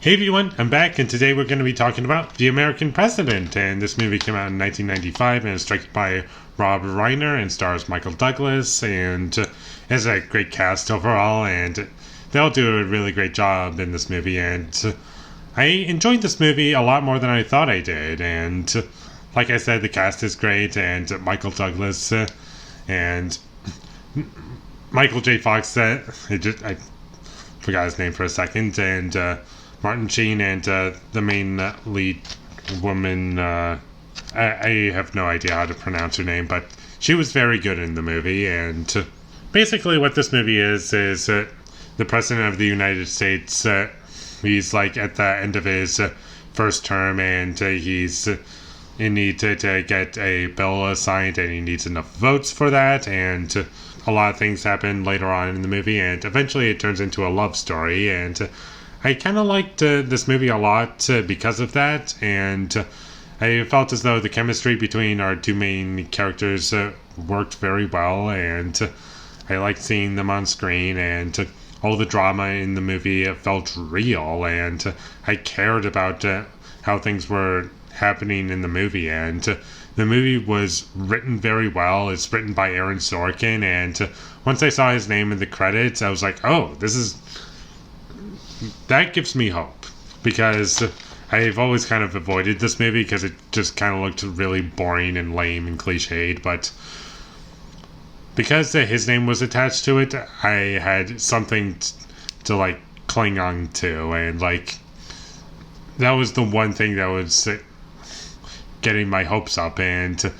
Hey everyone, I'm back, and today we're going to be talking about The American President. And this movie came out in 1995 and is directed by Rob Reiner and stars Michael Douglas, and has a great cast overall, and they all do a really great job in this movie. And I enjoyed this movie a lot more than I thought I did. And like I said, the cast is great, and Michael Douglas and Michael J. Fox. I forgot his name for a second, and Martin Sheen and the main lead woman, I have no idea how to pronounce her name, but she was very good in the movie. And basically what this movie is the President of the United States, he's like at the end of his first term, and he's in need to get a bill signed, and he needs enough votes for that, and a lot of things happen later on in the movie, and eventually it turns into a love story. And I kind of liked this movie a lot because of that, and I felt as though the chemistry between our two main characters worked very well, and I liked seeing them on screen, and all the drama in the movie felt real, and I cared about how things were happening in the movie. And the movie was written very well. It's written by Aaron Sorkin, and once I saw his name in the credits, I was like, oh, that gives me hope, because I've always kind of avoided this movie because it just kind of looked really boring and lame and cliched, but because his name was attached to it, I had something to like cling on to, and like that was the one thing that was getting my hopes up, and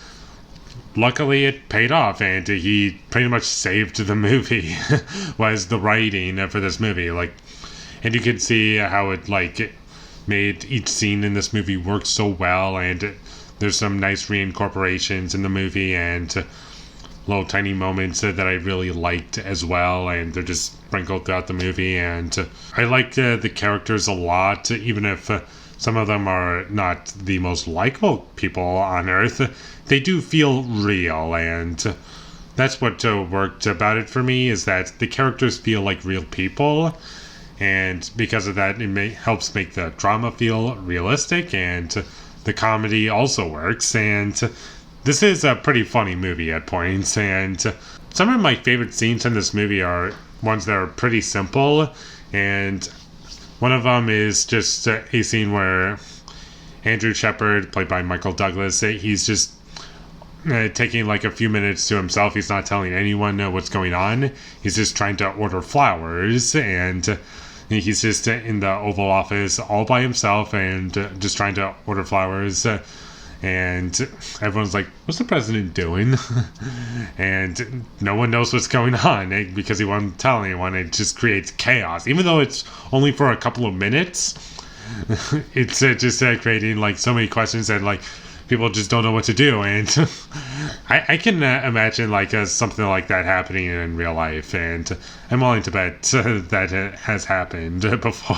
luckily it paid off, and he pretty much saved the movie was the writing for this movie. Like, and you can see how it like made each scene in this movie work so well, and there's some nice reincorporations in the movie, and little tiny moments that I really liked as well, and they're just sprinkled throughout the movie. And I liked the characters a lot, even if some of them are not the most likable people on earth. They do feel real, and that's what worked about it for me, is that the characters feel like real people. And because of that, it helps make the drama feel realistic, and the comedy also works. And this is a pretty funny movie at points. And some of my favorite scenes in this movie are ones that are pretty simple. And one of them is just a scene where Andrew Shepard, played by Michael Douglas, he's just taking like a few minutes to himself. He's not telling anyone what's going on. He's just trying to order flowers, and he's just in the Oval Office all by himself, and just trying to order flowers. And everyone's like, what's the president doing? And no one knows what's going on because he won't tell anyone. It just creates chaos. Even though it's only for a couple of minutes, it's just creating like so many questions, and like people just don't know what to do. And I can imagine like something like that happening in real life, and I'm willing to bet that it has happened before.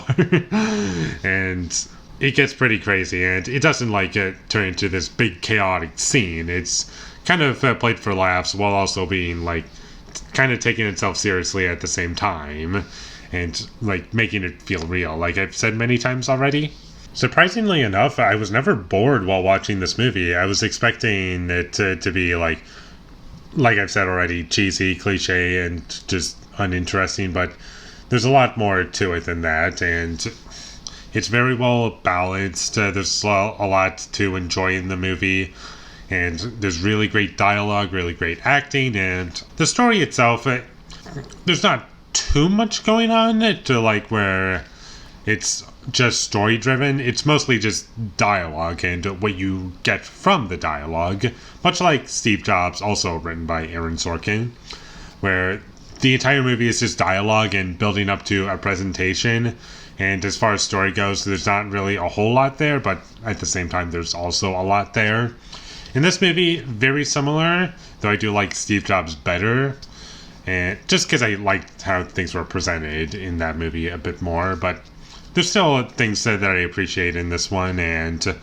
And it gets pretty crazy, and it doesn't like turn into this big chaotic scene. It's kind of played for laughs while also being like kind of taking itself seriously at the same time, and like making it feel real, like I've said many times already. Surprisingly enough, I was never bored while watching this movie. I was expecting it to be like I've said already, cheesy, cliche, and just uninteresting, but there's a lot more to it than that, and it's very well balanced. There's a lot to enjoy in the movie, and there's really great dialogue, really great acting, and the story itself, there's not too much going on to like where it's just story driven. It's mostly just dialogue and what you get from the dialogue, much like Steve Jobs, also written by Aaron Sorkin, where the entire movie is just dialogue and building up to a presentation. And as far as story goes, there's not really a whole lot there, but at the same time, there's also a lot there. In this movie, very similar, though I do like Steve Jobs better, and just because I liked how things were presented in that movie a bit more, but there's still things that I appreciate in this one. And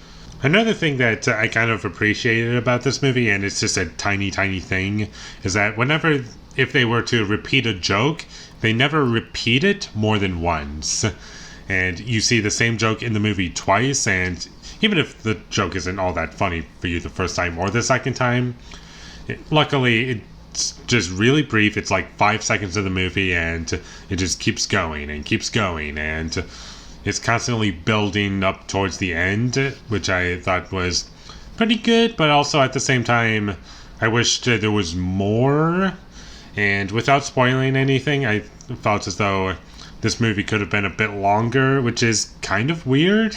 another thing that I kind of appreciated about this movie, and it's just a tiny, tiny thing, is that if they were to repeat a joke, they never repeat it more than once. and you see the same joke in the movie twice, and even if the joke isn't all that funny for you the first time or the second time, luckily it's just really brief. It's like 5 seconds of the movie, and it just keeps going and keeps going, and it's constantly building up towards the end, which I thought was pretty good, but also at the same time, I wished there was more. And without spoiling anything, I felt as though this movie could have been a bit longer, which is kind of weird.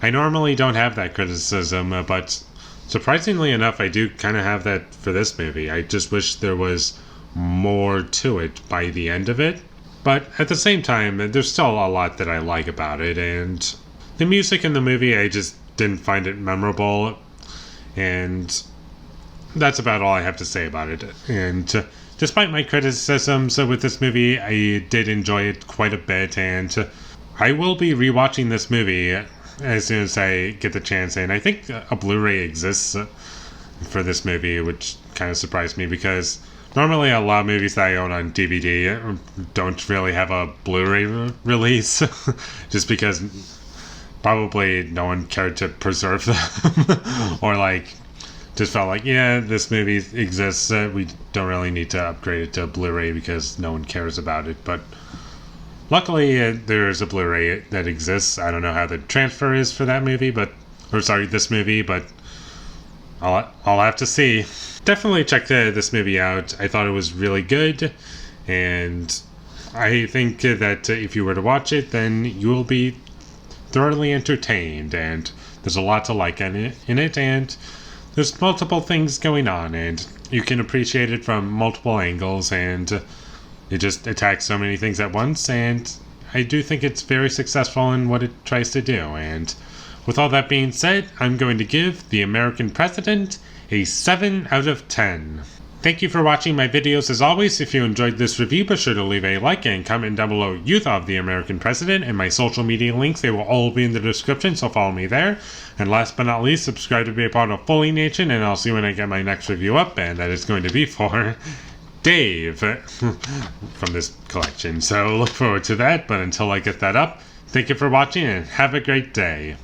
I normally don't have that criticism, but surprisingly enough, I do kind of have that for this movie. I just wish there was more to it by the end of it. But at the same time, there's still a lot that I like about it, and the music in the movie, I just didn't find it memorable, and that's about all I have to say about it. And despite my criticisms with this movie, I did enjoy it quite a bit, and I will be rewatching this movie as soon as I get the chance. And I think a Blu-ray exists for this movie, which kind of surprised me, because normally a lot of movies that I own on DVD don't really have a Blu-ray release, just because probably no one cared to preserve them, or like just felt like, yeah, this movie exists, we don't really need to upgrade it to Blu-ray because no one cares about it. But luckily there is a Blu-ray that exists. I don't know how the transfer is for that movie, this movie, but I'll have to see. Definitely check this movie out. I thought it was really good, and I think that if you were to watch it, then you will be thoroughly entertained, and there's a lot to like in it, and there's multiple things going on, and you can appreciate it from multiple angles, and it just attacks so many things at once, and I do think it's very successful in what it tries to do. And with all that being said, I'm going to give The American President a 7 out of 10. Thank you for watching my videos. As always, if you enjoyed this review, be sure to leave a like and comment down below what you thought of The American President, and my social media links, they will all be in the description, so follow me there. And last but not least, subscribe to be a part of Foley Nation, and I'll see you when I get my next review up, and that is going to be for Dave from this collection. So look forward to that, but until I get that up, thank you for watching and have a great day.